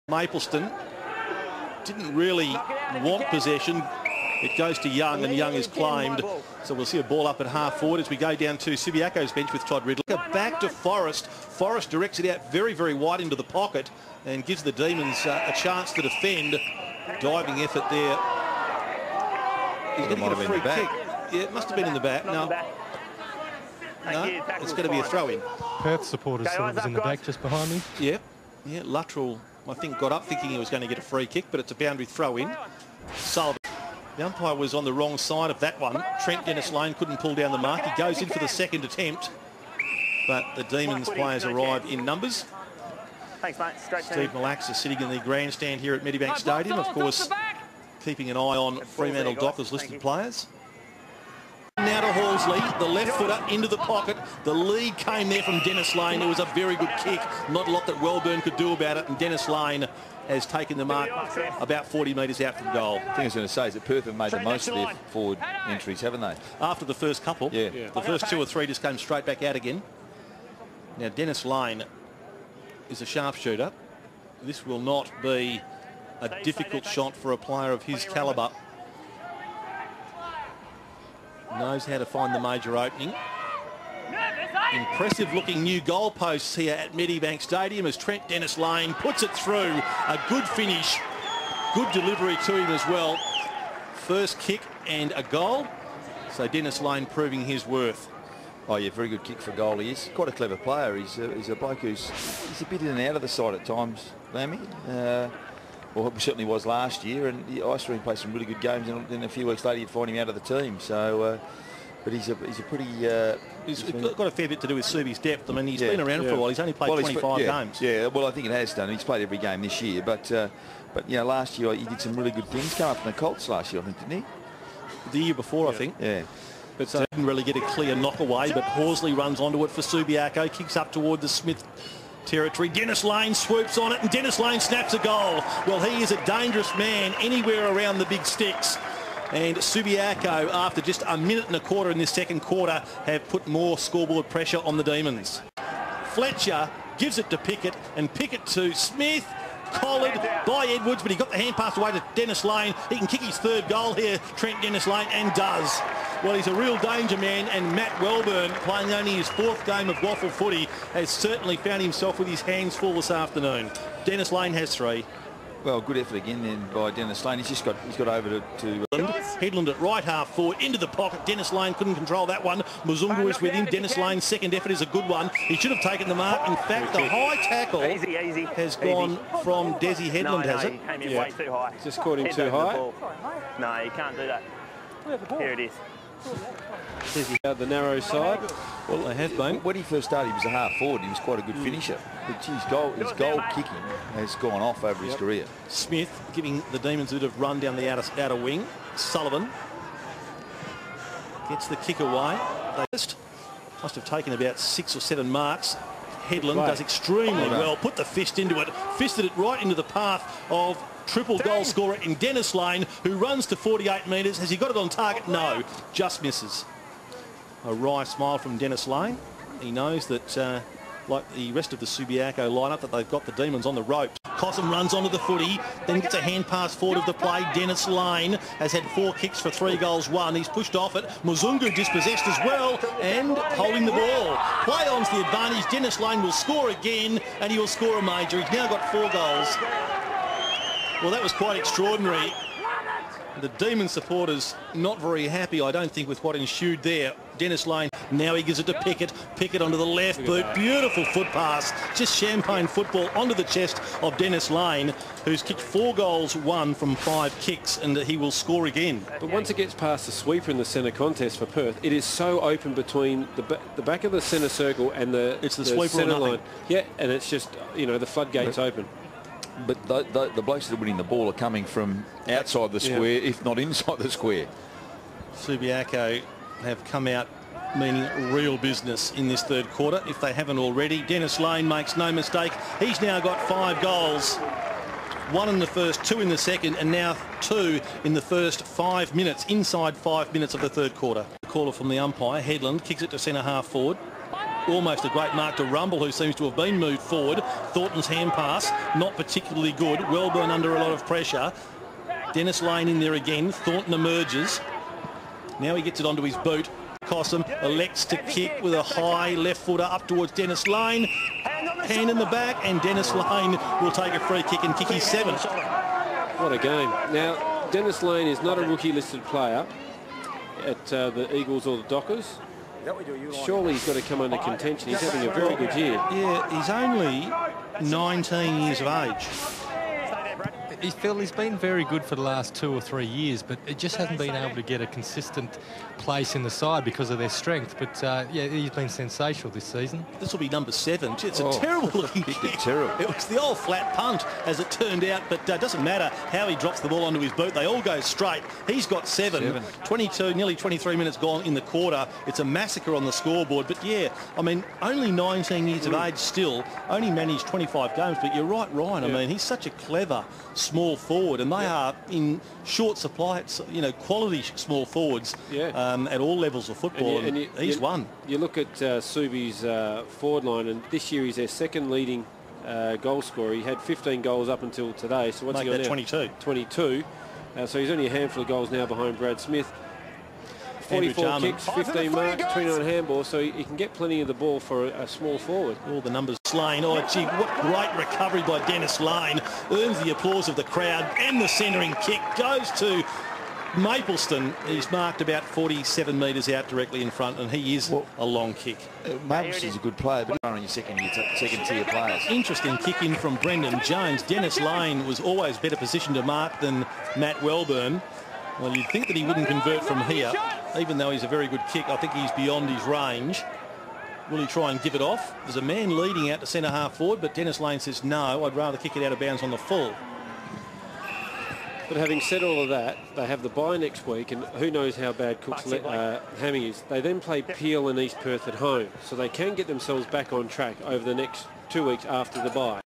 Mapleston didn't really want possession. It goes to Young, and Young is claimed. So we'll see a ball up at half forward as we go down to Subiaco's bench with Todd Ridley. Back to Forrest. Forrest directs it out very, very wide into the pocket and gives the Demons a chance to defend. Diving effort there. He's going to get a free kick. Yeah, it must have been in the back. No, it's going to be a throw-in. Perth supporters said it was in the back just behind me. Yeah, Luttrell, I think, got up thinking he was going to get a free kick, but it's a boundary throw-in. Sullivan. The umpire was on the wrong side of that one. Trent Dennis Lane couldn't pull down the mark. He goes in for the second attempt, but the Demons players arrive in numbers. Thanks, mate. Steve Malax is sitting in the grandstand here at Medibank Stadium, of course, keeping an eye on Fremantle Dockers listed players. Now to Horsley, the left footer into the pocket. The lead came there from Dennis Lane. It was a very good kick. Not a lot that Wellburn could do about it, and Dennis Lane has taken the mark about 40 metres out from goal. The thing I was going to say is that Perth have made the most of their forward entries, haven't they? After the first couple, yeah. The first two or three just came straight back out again. Now Dennis Lane is a sharpshooter. This will not be a difficult shot for a player of his calibre. Knows how to find the major opening. Impressive looking new goalposts here at Medibank Stadium as Trent Dennis Lane puts it through. A good finish, good delivery to him as well. First kick and a goal. So Dennis Lane proving his worth. Oh yeah, very good kick for goal. He is quite a clever player. He's a bloke he's a bit in and out of the side at times, Lammy. Well, he certainly was last year, and I saw him play some really good games, and then a few weeks later you'd find him out of the team. So, but he's a pretty... He's got a fair bit to do with Subi's depth. I mean, he's been around for a while. He's only played 25 games. Yeah, well, I think it has done. He's played every game this year, but you know, last year he did some really good things. Came up from the Colts last year, I think, didn't he? The year before, I think. Yeah. But didn't really get a clear knock away, but Horsley runs onto it for Subiaco, kicks up toward the Smith territory. Dennis Lane swoops on it, and Dennis Lane snaps a goal. Well, he is a dangerous man anywhere around the big sticks. And Subiaco, after just a minute and a quarter in this second quarter, have put more scoreboard pressure on the Demons. Fletcher gives it to Pickett, and Pickett to Smith. Collared by Edwards, but he got the hand pass away to Dennis Lane. He can kick his third goal here, Trent Dennis Lane, and does. Well, he's a real danger man, and Matt Wellburn, playing only his fourth game of WAFL footy, has certainly found himself with his hands full this afternoon. Dennis Lane has 3. Well, good effort again then by Dennis Lane. He's got over to Headland at right half forward into the pocket. Dennis Lane couldn't control that one. Muzungu is with him. Dennis Lane's second effort is a good one. He should have taken the mark. In fact, the high tackle has gone from Desi Headland, has it? He came in way too high. Just caught him too high. No, you can't do that. Here it is. The narrow side. Well, they have been. When he first started, he was a half forward. He was quite a good finisher. But his goal kicking has gone off over his career. Smith giving the Demons a bit of run down the outer wing. Sullivan gets the kick away. They must have taken about 6 or 7 marks. Headland does extremely well. Put the fist into it. Fisted it right into the path of triple goal scorer in Dennis Lane, who runs to 48 metres. Has he got it on target? No, just misses. A wry smile from Dennis Lane. He knows that, like the rest of the Subiaco lineup, that they've got the Demons on the ropes. Cossum runs onto the footy, then gets a hand pass forward of the play. Dennis Lane has had 4 kicks for 3 goals, 1. He's pushed off it. Muzungu dispossessed as well, and holding the ball. Play on's the advantage. Dennis Lane will score again, and he will score a major. He's now got 4 goals. Well, that was quite extraordinary. The Demon supporters not very happy, I don't think, with what ensued there. Dennis Lane, now he gives it to Pickett. Pickett onto the left boot. Beautiful foot pass. Just champagne football onto the chest of Dennis Lane, who's kicked 4 goals, 1 from 5 kicks, and he will score again. But once it gets past the sweeper in the centre contest for Perth, it is so open between the back of the centre circle and the sweeper centre line. Yeah, and it's just, you know, the floodgates open. But the blokes that are winning the ball are coming from outside the square, if not inside the square. Subiaco have come out meaning real business in this third quarter, if they haven't already. Dennis Lane makes no mistake. He's now got 5 goals. 1 in the first, 2 in the second, and now 2 in the first 5 minutes, inside 5 minutes of the third quarter. The caller from the umpire, Headland, kicks it to centre half forward. almost a great mark to Rumble, who seems to have been moved forward. Thornton's hand pass, not particularly good. Wellburn under a lot of pressure. Dennis Lane in there again. Thornton emerges. Now he gets it onto his boot. Cossum elects to kick with a high left footer up towards Dennis Lane. Hand in the back, and Dennis Lane will take a free kick and kick his 7th. What a game. Now, Dennis Lane is not a rookie listed player at the Eagles or the Dockers. Surely he's got to come under contention. He's having a very good year. Yeah, he's only 19 years of age. He's been very good for the last 2 or 3 years, but it just hasn't been able to get a consistent place in the side because of their strength. But yeah, he's been sensational this season. This will be number 7. It's a terrible looking kick. Terrible. It was the old flat punt, as it turned out, but it doesn't matter how he drops the ball onto his boot. They all go straight. He's got 7. 22, nearly 23 minutes gone in the quarter. It's a massacre on the scoreboard. But yeah, I mean, only 19 years of age still, only managed 25 games. But you're right, Ryan. I mean, he's such a clever small forward, and they are in short supply. It's, you know, quality small forwards at all levels of football, and he's one. You look at Subi's forward line, and this year he's their second leading goal scorer. He had 15 goals up until today, so what's he got now? 22. 22. So he's only a handful of goals now behind Brad Smith. 44 kicks, 15 marks, 29 handballs, so he can get plenty of the ball for a small forward. All the numbers. Lane, oh gee, what great recovery by Dennis Lane. Earns the applause of the crowd, and the centering kick goes to Mapleston. He's marked about 47 metres out directly in front, and he is a long kick. Mapleston's a good player, but on your second tier players. Interesting kick in from Brendan Jones. Dennis Lane was always better positioned to mark than Matt Wellburn. Well, you'd think that he wouldn't convert from here, even though he's a very good kick. I think he's beyond his range. Will he try and give it off? There's a man leading out to centre half forward, but Dennis Lane says no, I'd rather kick it out of bounds on the full. But having said all of that, they have the bye next week, and who knows how bad Cook's hammy is. They then play Peel and East Perth at home, so they can get themselves back on track over the next 2 weeks after the bye.